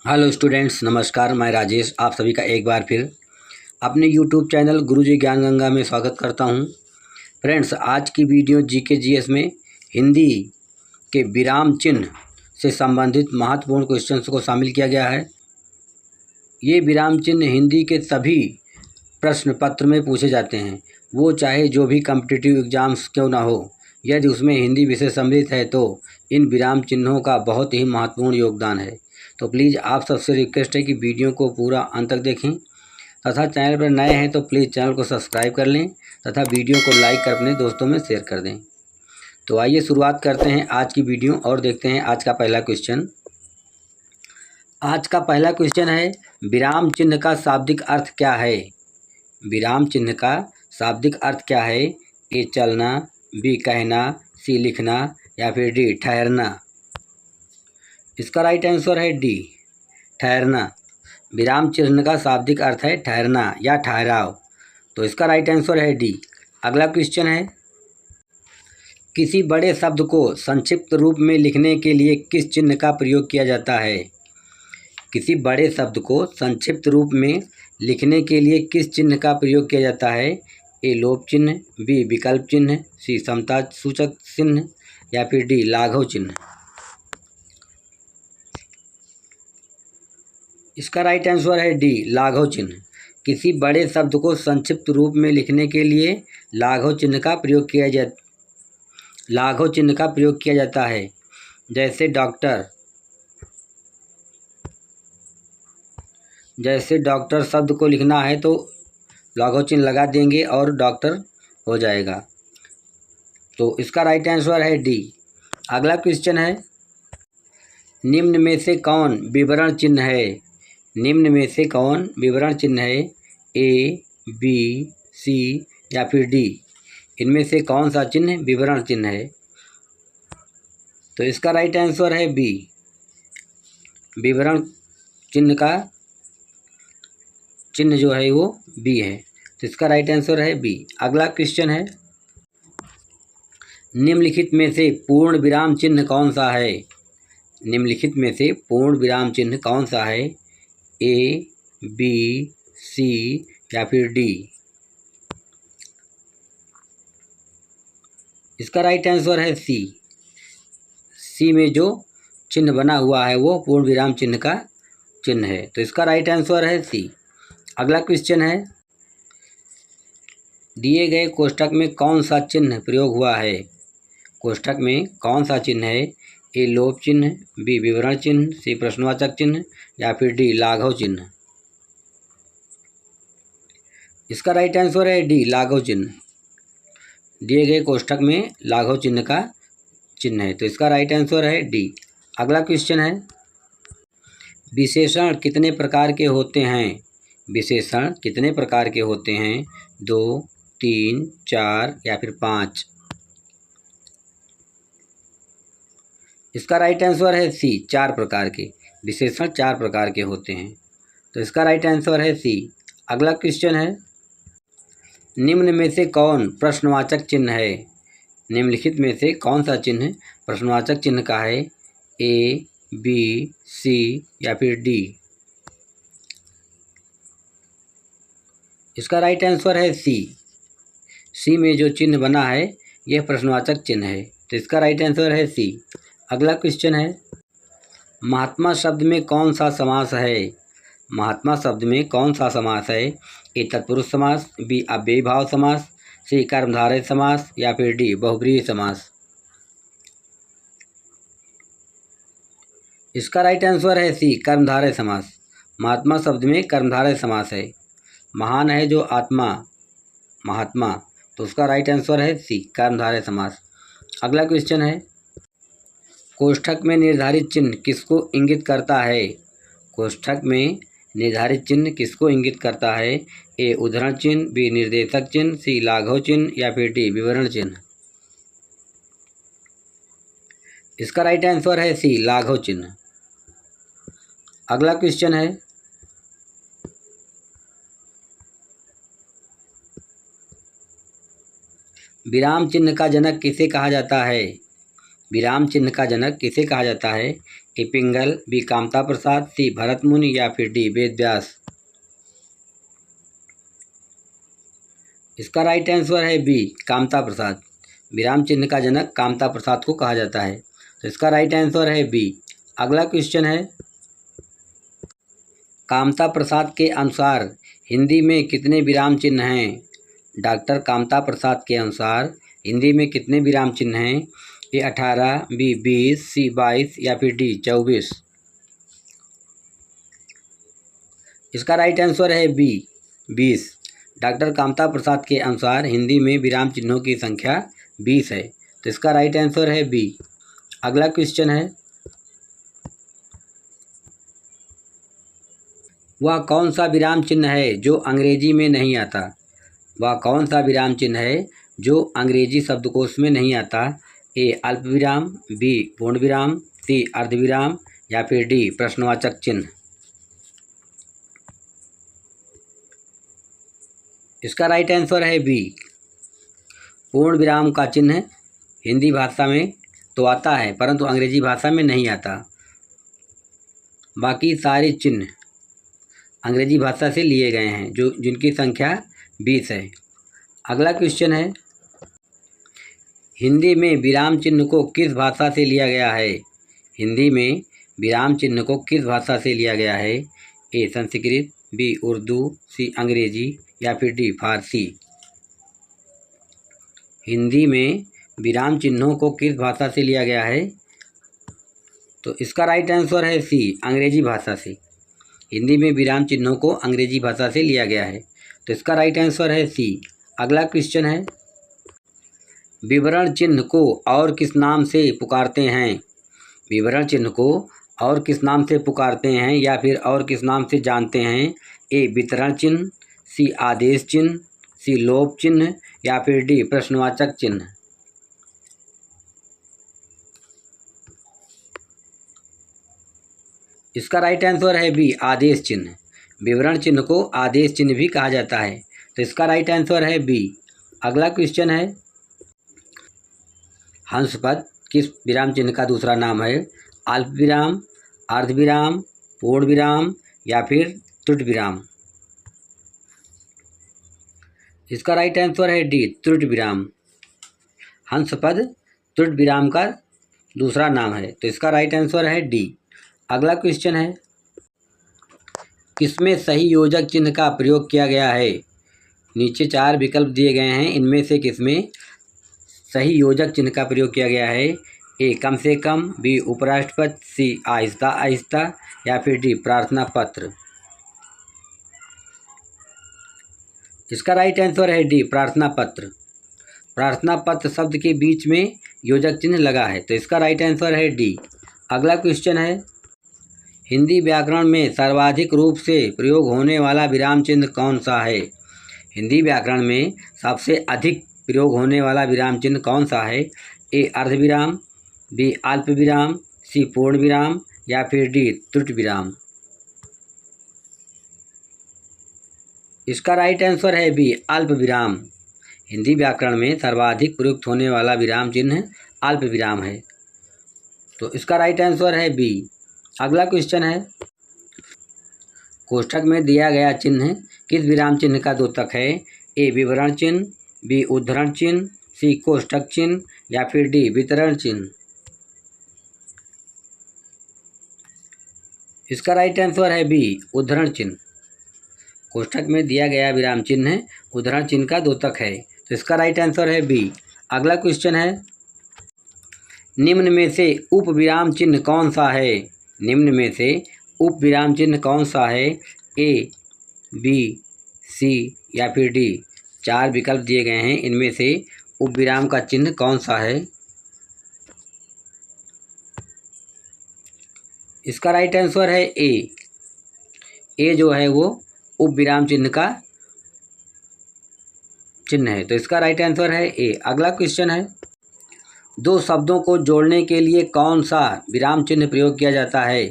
Hello students, नमस्कार। मैं राजेश आप सभी का एक बार फिर अपने यूट्यूब चैनल गुरुजी ज्ञान गंगा में स्वागत करता हूं। फ्रेंड्स, आज की वीडियो जीके जीएस में हिंदी के विराम चिन्ह से संबंधित महत्वपूर्ण क्वेश्चंस को शामिल किया गया है। ये विराम चिन्ह हिंदी के सभी प्रश्न पत्र में पूछे जाते हैं, वो चाहे जो भी कॉम्पिटिटिव एग्जाम्स क्यों ना हो। यदि उसमें हिंदी विषय सम्मिलित है तो इन विराम चिन्हों का बहुत ही महत्वपूर्ण योगदान है। तो प्लीज़ आप सबसे रिक्वेस्ट है कि वीडियो को पूरा अंत तक देखें तथा चैनल पर नए हैं तो प्लीज़ चैनल को सब्सक्राइब कर लें तथा वीडियो को लाइक कर अपने दोस्तों में शेयर कर दें। तो आइए शुरुआत करते हैं आज की वीडियो और देखते हैं आज का पहला क्वेश्चन। आज का पहला क्वेश्चन है, विराम चिन्ह का शाब्दिक अर्थ क्या है? विराम चिन्ह का शाब्दिक अर्थ क्या है? ए चलना, बी कहना, सी लिखना या फिर डी ठहरना। इसका राइट आंसर है डी ठहरना। विराम चिन्ह का शाब्दिक अर्थ है ठहरना या ठहराव, तो इसका राइट आंसर है डी। अगला क्वेश्चन है, किसी बड़े शब्द को संक्षिप्त रूप में लिखने के लिए किस चिन्ह का प्रयोग किया जाता है? किसी बड़े शब्द को संक्षिप्त रूप में लिखने के लिए किस चिन्ह का प्रयोग किया जाता है? ए लोप चिन्ह, बी विकल्प चिन्ह, सी समता सूचक चिन्ह या फिर डी लाघव चिन्ह। इसका राइट आंसर है डी लाघव चिन्ह। किसी बड़े शब्द को संक्षिप्त रूप में लिखने के लिए लाघव चिन्ह का प्रयोग किया जाता है। जैसे डॉक्टर शब्द को लिखना है तो लाघव चिन्ह लगा देंगे और डॉक्टर हो जाएगा। तो इसका राइट आंसर है डी। अगला क्वेश्चन है, निम्न में से कौन विवरण चिन्ह है? निम्न में से कौन विवरण चिन्ह है? ए, बी, सी या फिर डी। इनमें से कौन सा चिन्ह विवरण चिन्ह है? तो इसका राइट आंसर है बी। विवरण चिन्ह का चिन्ह जो है वो बी है, तो इसका राइट आंसर है बी। अगला क्वेश्चन है, निम्नलिखित में से पूर्ण विराम चिन्ह कौन सा है? निम्नलिखित में से पूर्ण विराम चिन्ह कौन सा है? ए, बी, सी या फिर डी। इसका राइट आंसर है सी। सी में जो चिन्ह बना हुआ है वो पूर्ण विराम चिन्ह का चिन्ह है, तो इसका राइट आंसर है सी। अगला क्वेश्चन है, दिए गए कोष्ठक में कौन सा चिन्ह प्रयोग हुआ है? कोष्ठक में कौन सा चिन्ह है? ए लोप चिन्ह, बी विवरण चिन्ह, सी प्रश्नवाचक चिन्ह या फिर डी लाघव चिन्ह। इसका राइट आंसर है डी लाघव चिन्ह। दिए गए कोष्ठक में लाघव चिन्ह का चिन्ह है, तो इसका राइट आंसर है डी। अगला क्वेश्चन है, विशेषण कितने प्रकार के होते हैं? विशेषण कितने प्रकार के होते हैं? 2, 3, 4 या फिर 5। इसका राइट आंसर है सी, 4 प्रकार के। विशेषण 4 प्रकार के होते हैं, तो इसका राइट आंसर है सी। अगला क्वेश्चन है, निम्न में से कौन प्रश्नवाचक चिन्ह है? निम्नलिखित में से कौन सा चिन्ह प्रश्नवाचक चिन्ह का है? ए, बी, सी या फिर डी। इसका राइट आंसर है सी। सी में जो चिन्ह बना है यह प्रश्नवाचक चिन्ह है, तो इसका राइट आंसर है सी। अगला क्वेश्चन है, महात्मा शब्द में कौन सा समास है? महात्मा शब्द में कौन सा समास है? ए तत्पुरुष समास, बी अव्ययी भाव समास, सी कर्मधारय समास या फिर डी बहुब्रीहि समास। इसका राइट आंसर है सी कर्मधारय समास। महात्मा शब्द में कर्मधारय समास है। महान है जो आत्मा महात्मा, तो उसका राइट आंसर है सी कर्मधारय समास। अगला क्वेश्चन है, कोष्ठक में निर्धारित चिन्ह किसको इंगित करता है? कोष्ठक में निर्धारित चिन्ह किसको इंगित करता है? ए उद्धरण चिन्ह, बी निर्देशक चिन्ह, सी लाघव चिन्ह या फिर डी विवरण चिन्ह। इसका राइट आंसर है सी लाघव चिन्ह। अगला क्वेश्चन है, विराम चिन्ह का जनक किसे कहा जाता है? विराम चिन्ह का जनक किसे कहा जाता है? ए पिंगल, बी कामता प्रसाद, सी भरत मुनि या फिर डी वेद व्यास। इसका राइट आंसर है बी कामता प्रसाद। विराम चिन्ह का जनक कामता प्रसाद को कहा जाता है, तो इसका राइट आंसर है बी। अगला क्वेश्चन है, कामता प्रसाद के अनुसार हिंदी में कितने विराम चिन्ह हैं? डॉक्टर कामता प्रसाद के अनुसार हिंदी में कितने विराम चिन्ह हैं? ए 18, बी 20, सी 22 या फिर डी 24। इसका राइट आंसर है बी 20। डॉक्टर कामता प्रसाद के अनुसार हिंदी में विराम चिन्हों की संख्या 20 है, तो इसका राइट आंसर है बी। अगला क्वेश्चन है, वह कौन सा विराम चिन्ह है जो अंग्रेजी में नहीं आता? वह कौन सा विराम चिन्ह है जो अंग्रेजी शब्दकोश में नहीं आता? ए अल्प विराम, बी पूर्ण विराम, सी अर्धविराम या फिर डी प्रश्नवाचक चिन्ह। इसका राइट आंसर है बी। पूर्ण विराम का चिन्ह हिंदी भाषा में तो आता है परंतु अंग्रेजी भाषा में नहीं आता। बाकी सारे चिन्ह अंग्रेजी भाषा से लिए गए हैं जो जिनकी संख्या 20 है। अगला क्वेश्चन है, हिंदी में विराम चिन्ह को किस भाषा से लिया गया है? हिंदी में विराम चिन्ह को किस भाषा से लिया गया है? ए संस्कृत, बी उर्दू, सी अंग्रेजी या फिर डी फारसी। हिंदी में विराम चिन्हों को किस भाषा से लिया गया है? तो इसका राइट आंसर है सी अंग्रेजी भाषा से। हिंदी में विराम चिन्हों को अंग्रेजी भाषा से लिया गया है, तो इसका राइट आंसर है सी। अगला क्वेश्चन है, विवरण चिन्ह को और किस नाम से पुकारते हैं? विवरण चिन्ह को और किस नाम से पुकारते हैं या फिर और किस नाम से जानते हैं? ए वितरण चिन्ह, सी आदेश चिन्ह, सी लोप चिन्ह या फिर डी प्रश्नवाचक चिन्ह। इसका राइट आंसर है बी आदेश चिन्ह। विवरण चिन्ह को आदेश चिन्ह भी कहा जाता है, तो इसका राइट आंसर है बी। अगला क्वेश्चन है, हंस पद किस विराम चिन्ह का दूसरा नाम है? अल्प विराम, अर्धविराम, पूर्ण विराम या फिर त्रुटि विराम। इसका राइट आंसर है डी त्रुटि विराम। हंस पद त्रुटि विराम का दूसरा नाम है, तो इसका राइट आंसर है डी। अगला क्वेश्चन है, किसमें सही योजक चिन्ह का प्रयोग किया गया है? नीचे 4 विकल्प दिए गए हैं, इनमें से किसमें सही योजक चिन्ह का प्रयोग किया गया है? ए कम से कम, बी उपराष्ट्रपद, सी आहिस्ता आहिस्ता या फिर डी प्रार्थना पत्र। इसका राइट आंसर है डी प्रार्थना पत्र। प्रार्थना पत्र शब्द के बीच में योजक चिन्ह लगा है, तो इसका राइट आंसर है डी। अगला क्वेश्चन है, हिंदी व्याकरण में सर्वाधिक रूप से प्रयोग होने वाला विराम चिन्ह कौन सा है? हिंदी व्याकरण में सबसे अधिक प्रयोग होने वाला विराम चिन्ह कौन सा है? ए अर्धविराम, बी अल्प विराम, सी पूर्ण विराम या फिर डी त्रुटि विराम। इसका राइट आंसर है बी अल्प विराम। हिंदी व्याकरण में सर्वाधिक प्रयुक्त होने वाला विराम चिन्ह अल्प विराम है, तो इसका राइट आंसर है बी। अगला क्वेश्चन है, कोष्ठक में दिया गया चिन्ह किस विराम चिन्ह का द्योतक है? ए विवरण चिन्ह, बी उद्धरण चिन्ह, सी कोष्ठक चिन्ह या फिर डी वितरण चिन्ह। इसका राइट आंसर है बी उद्धरण चिन्ह। कोष्ठक में दिया गया विराम चिन्ह उद्धरण चिन्ह का द्योतक है, तो इसका राइट आंसर है बी। अगला क्वेश्चन है, निम्न में से उप विराम चिन्ह कौन सा है? निम्न में से उप विराम चिन्ह कौन सा है? ए बी सी या फिर डी। 4 विकल्प दिए गए हैं, इनमें से उप विराम का चिन्ह कौन सा है? इसका राइट आंसर है ए। ए जो है वो उप विराम चिन्ह का चिन्ह है, तो इसका राइट आंसर है ए। अगला क्वेश्चन है, 2 शब्दों को जोड़ने के लिए कौन सा विराम चिन्ह प्रयोग किया जाता है?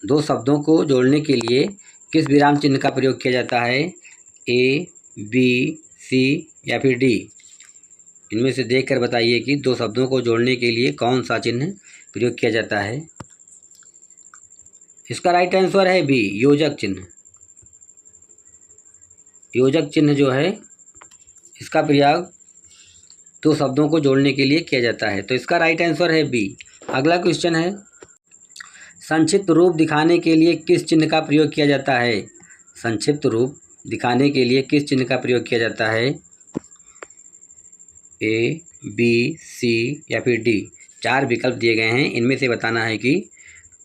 2 शब्दों को जोड़ने के लिए किस विराम चिन्ह का प्रयोग किया जाता है? ए बी सी या फिर डी। इनमें से देखकर बताइए कि 2 शब्दों को जोड़ने के लिए कौन सा चिन्ह प्रयोग किया जाता है। इसका राइट आंसर है बी, योजक चिन्ह। योजक चिन्ह जो है इसका प्रयोग दो शब्दों को जोड़ने के लिए किया जाता है, तो इसका राइट आंसर है बी। अगला क्वेश्चन है, संक्षिप्त रूप दिखाने के लिए किस चिन्ह का प्रयोग किया जाता है? संक्षिप्त रूप दिखाने के लिए किस चिन्ह का प्रयोग किया जाता है? ए, बी, सी या फिर डी। 4 विकल्प दिए गए हैं, इनमें से बताना है कि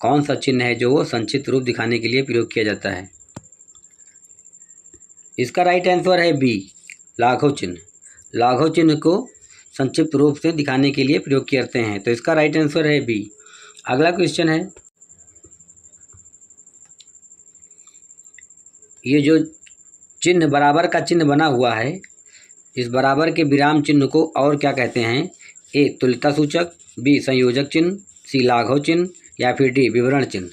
कौन सा चिन्ह है जो वो संक्षिप्त रूप दिखाने के लिए प्रयोग किया जाता है। इसका राइट आंसर है बी, लाघव चिन्ह। लाघव चिन्ह को संक्षिप्त रूप से दिखाने के लिए प्रयोग करते हैं, तो इसका राइट आंसर है बी। अगला क्वेश्चन है, ये जो चिन्ह बराबर का चिन्ह बना हुआ है, इस बराबर के विराम चिन्ह को और क्या कहते हैं? ए, तुल्यता सूचक, बी, संयोजक चिन्ह, सी, लाघव चिन्ह या फिर डी, विवरण चिन्ह।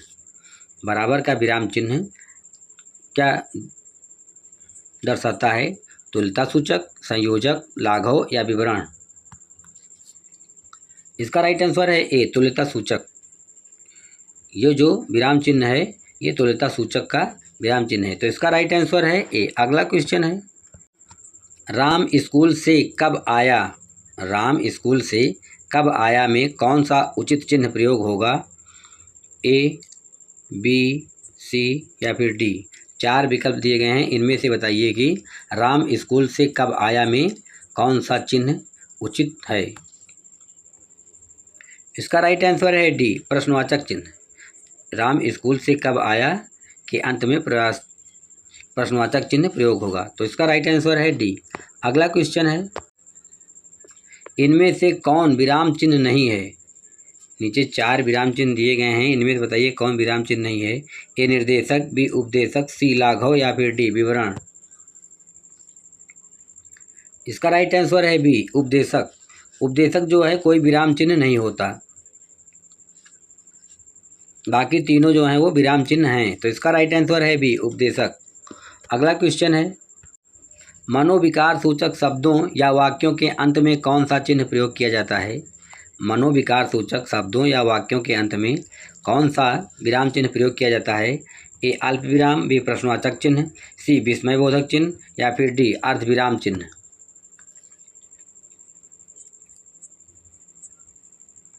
बराबर का विराम चिन्ह क्या दर्शाता है? तुल्यता सूचक, संयोजक, लाघव या विवरण। इसका राइट आंसर है ए, तुल्यता सूचक। ये जो विराम चिन्ह है ये तुल्यता सूचक का विराम चिन्ह है, तो इसका राइट आंसर है ए। अगला क्वेश्चन है, राम स्कूल से कब आया? राम स्कूल से कब आया में कौन सा उचित चिन्ह प्रयोग होगा? ए, बी, सी या फिर डी। 4 विकल्प दिए गए हैं, इनमें से बताइए कि राम स्कूल से कब आया में कौन सा चिन्ह उचित है। इसका राइट आंसर है डी, प्रश्नवाचक चिन्ह। राम स्कूल से कब आया के अंत में प्रश्नवाचक चिन्ह प्रयोग होगा, तो इसका राइट आंसर है डी। अगला क्वेश्चन है, इनमें से कौन विराम चिन्ह नहीं है? नीचे 4 विराम चिन्ह दिए गए हैं, इनमें से बताइए कौन विराम चिन्ह नहीं है। ए, निर्देशक, बी, उपदेशक, सी, लाघव या फिर डी, विवरण। इसका राइट आंसर है बी, उपदेशक। उपदेशक जो है कोई विराम चिन्ह नहीं होता, बाकी तीनों जो हैं वो विराम चिन्ह हैं, तो इसका राइट आंसर है बी, उपदेशक। अगला क्वेश्चन है, मनोविकार सूचक शब्दों या वाक्यों के अंत में कौन सा चिन्ह प्रयोग किया जाता है? मनोविकार सूचक शब्दों या वाक्यों के अंत में कौन सा विराम चिन्ह प्रयोग किया जाता है? ए, अल्प विराम, बी, प्रश्नवाचक चिन्ह, सी, विस्मयबोधक चिन्ह या फिर डी, अर्ध विराम चिन्ह।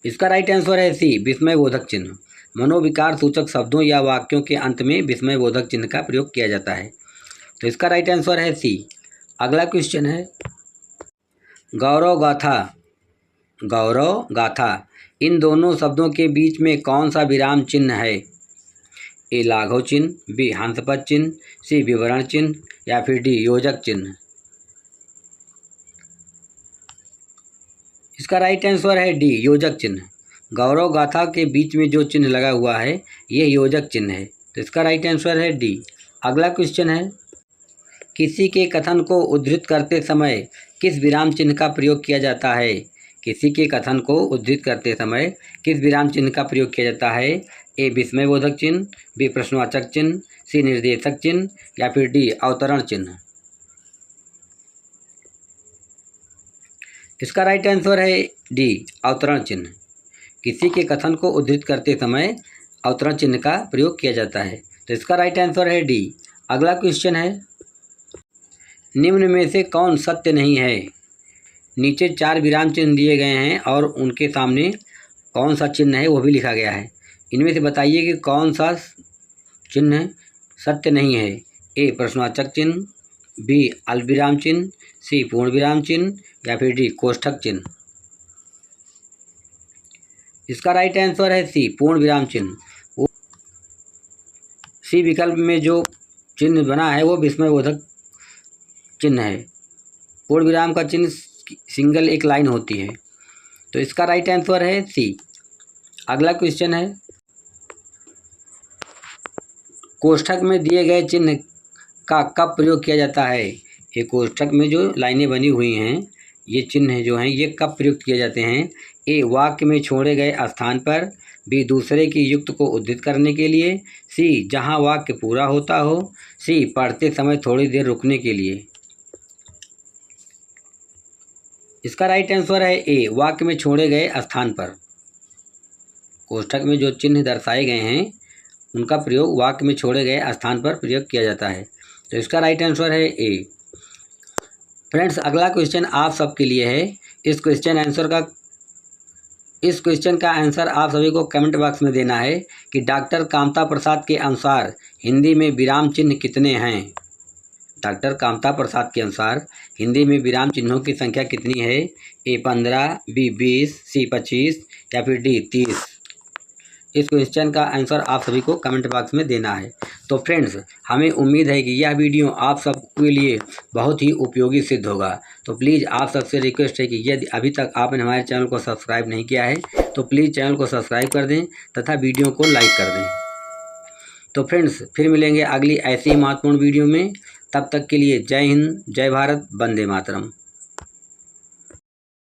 इसका राइट आंसर है सी, विस्मयबोधक चिन्ह। मनोविकार सूचक शब्दों या वाक्यों के अंत में विस्मयबोधक चिन्ह का प्रयोग किया जाता है, तो इसका राइट आंसर है सी। अगला क्वेश्चन है, गौरव गाथा, गौरव गाथा, इन दोनों शब्दों के बीच में कौन सा विराम चिन्ह है? ए, लाघव चिन्ह, बी, हंसपद चिन्ह, सी, विवरण चिन्ह या फिर डी, योजक चिन्ह। इसका राइट आंसर है डी, योजक चिन्ह। गौरव गाथा के बीच में जो चिन्ह लगा हुआ है यह योजक चिन्ह है, तो इसका राइट आंसर है डी। अगला क्वेश्चन है, किसी के कथन को उद्धृत करते समय किस विराम चिन्ह का प्रयोग किया जाता है? किसी के कथन को उद्धृत करते समय किस विराम चिन्ह का प्रयोग किया जाता है? ए, विस्मयबोधक चिन्ह, बी, प्रश्नवाचक चिन्ह, सी, निर्देशक चिन्ह या फिर डी, अवतरण चिन्ह। इसका राइट आंसर है डी, अवतरण चिन्ह। किसी के कथन को उद्धृत करते समय अवतरण चिन्ह का प्रयोग किया जाता है, तो इसका राइट आंसर है डी। अगला क्वेश्चन है, निम्न में से कौन सत्य नहीं है? नीचे 4 विराम चिन्ह दिए गए हैं और उनके सामने कौन सा चिन्ह है वो भी लिखा गया है। इनमें से बताइए कि कौन सा चिन्ह सत्य नहीं है। ए, प्रश्नवाचक चिन्ह, बी, अल्पविराम चिन्ह, सी, पूर्ण विराम चिन्ह या फिर डी, कोष्ठक चिन्ह। इसका राइट आंसर है सी, पूर्ण विराम चिन्ह। सी विकल्प में जो चिन्ह बना है वो विस्मयबोधक चिन्ह है। पूर्ण विराम का चिन्ह सिंगल एक लाइन होती है, तो इसका राइट आंसर है सी। अगला क्वेश्चन है, कोष्ठक में दिए गए चिन्ह का कब प्रयोग किया जाता है? ये कोष्ठक में जो लाइनें बनी हुई हैं ये चिन्ह जो हैं ये कब प्रयुक्त किए जाते हैं? ए, वाक्य में छोड़े गए स्थान पर, बी, दूसरे की युक्त को उद्धृत करने के लिए, सी, जहां वाक्य पूरा होता हो, सी, पढ़ते समय थोड़ी देर रुकने के लिए। इसका राइट आंसर है ए, वाक्य में छोड़े गए स्थान पर। कोष्ठक में जो चिन्ह दर्शाए गए हैं उनका प्रयोग वाक्य में छोड़े गए स्थान पर प्रयोग किया जाता है। तो इसका राइट आंसर है ए। फ्रेंड्स, अगला क्वेश्चन आप सबके लिए है। इस क्वेश्चन का आंसर आप सभी को कमेंट बॉक्स में देना है कि डॉक्टर कामता प्रसाद के अनुसार हिंदी में विराम चिन्ह कितने हैं। डॉक्टर कामता प्रसाद के अनुसार हिंदी में विराम चिन्हों की संख्या कितनी है? ए 15, बी 20, सी 25 या फिर डी 30। इस क्वेश्चन का आंसर आप सभी को कमेंट बॉक्स में देना है। तो फ्रेंड्स, हमें उम्मीद है कि यह वीडियो आप सबके लिए बहुत ही उपयोगी सिद्ध होगा। तो प्लीज़ आप सबसे रिक्वेस्ट है कि यदि अभी तक आपने हमारे चैनल को सब्सक्राइब नहीं किया है तो प्लीज़ चैनल को सब्सक्राइब कर दें तथा वीडियो को लाइक कर दें। तो फ्रेंड्स, फिर मिलेंगे अगली ऐसी ही महत्वपूर्ण वीडियो में। तब तक के लिए जय हिंद, जय भारत, वंदे मातरम।